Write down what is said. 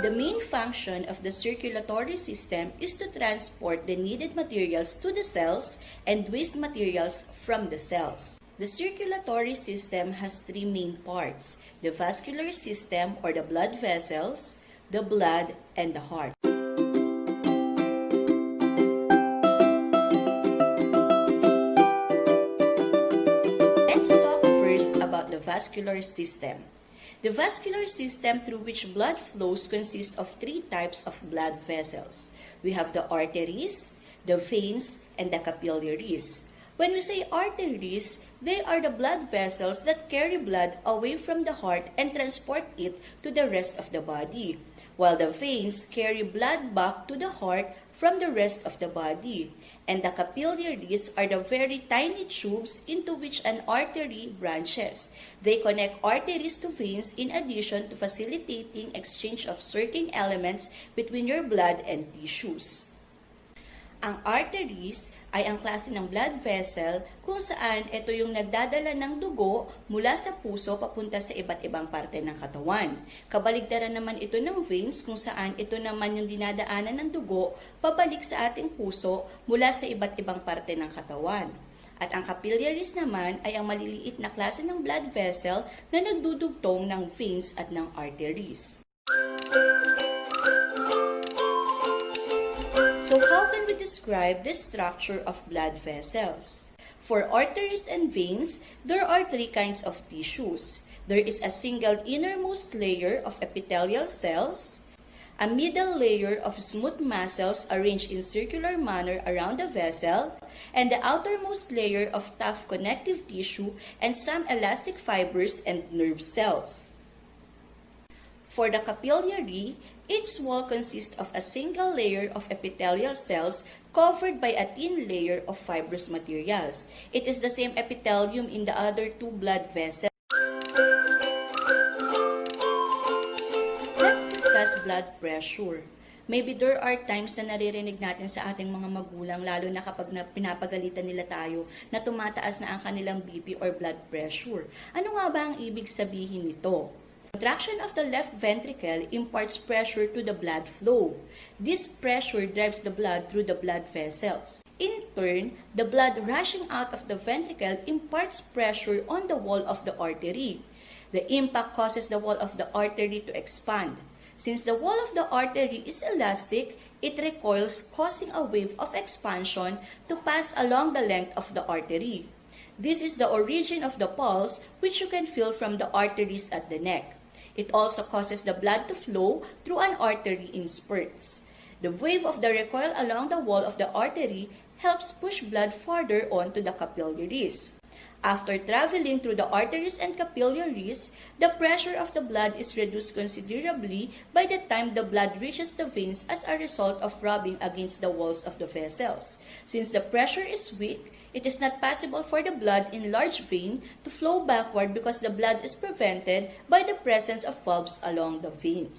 The main function of the circulatory system is to transport the needed materials to the cells and waste materials from the cells. The circulatory system has three main parts: the vascular system or the blood vessels, the blood, and the heart. Let's talk first about the vascular system. The vascular system through which blood flows consists of three types of blood vessels. We have the arteries, the veins, and the capillaries. When we say arteries, they are the blood vessels that carry blood away from the heart and transport it to the rest of the body, while the veins carry blood back to the heart from the rest of the body. And the capillaries are the very tiny tubes into which an artery branches. They connect arteries to veins in addition to facilitating exchange of certain elements between your blood and tissues. Ang arteries ay ang klase ng blood vessel kung saan ito yung nagdadala ng dugo mula sa puso papunta sa iba't ibang parte ng katawan. Kabaligtaran naman ito ng veins kung saan ito naman yung dinadaanan ng dugo pabalik sa ating puso mula sa iba't ibang parte ng katawan. At ang capillaries naman ay ang maliliit na klase ng blood vessel na nagdudugtong ng veins at ng arteries. So how can we describe the structure of blood vessels? For arteries and veins, there are three kinds of tissues. There is a single innermost layer of epithelial cells, a middle layer of smooth muscles arranged in circular manner around the vessel, and the outermost layer of tough connective tissue and some elastic fibers and nerve cells. For the capillary, each wall consists of a single layer of epithelial cells covered by a thin layer of fibrous materials. It is the same epithelium in the other two blood vessels. Let's discuss blood pressure. Maybe there are times na naririnig natin sa ating mga magulang, lalo na kapag pinapagalitan nila tayo, na tumataas na ang kanilang BP or blood pressure. Ano nga ba ang ibig sabihin nito? Contraction of the left ventricle imparts pressure to the blood flow. This pressure drives the blood through the blood vessels. In turn, the blood rushing out of the ventricle imparts pressure on the wall of the artery. The impact causes the wall of the artery to expand. Since the wall of the artery is elastic, it recoils, causing a wave of expansion to pass along the length of the artery. This is the origin of the pulse, which you can feel from the arteries at the neck. It also causes the blood to flow through an artery in spurts. The wave of the recoil along the wall of the artery helps push blood farther onto the capillaries. After traveling through the arteries and capillaries, the pressure of the blood is reduced considerably by the time the blood reaches the veins as a result of rubbing against the walls of the vessels. Since the pressure is weak, it is not possible for the blood in large vein to flow backward because the blood is prevented by the presence of valves along the veins.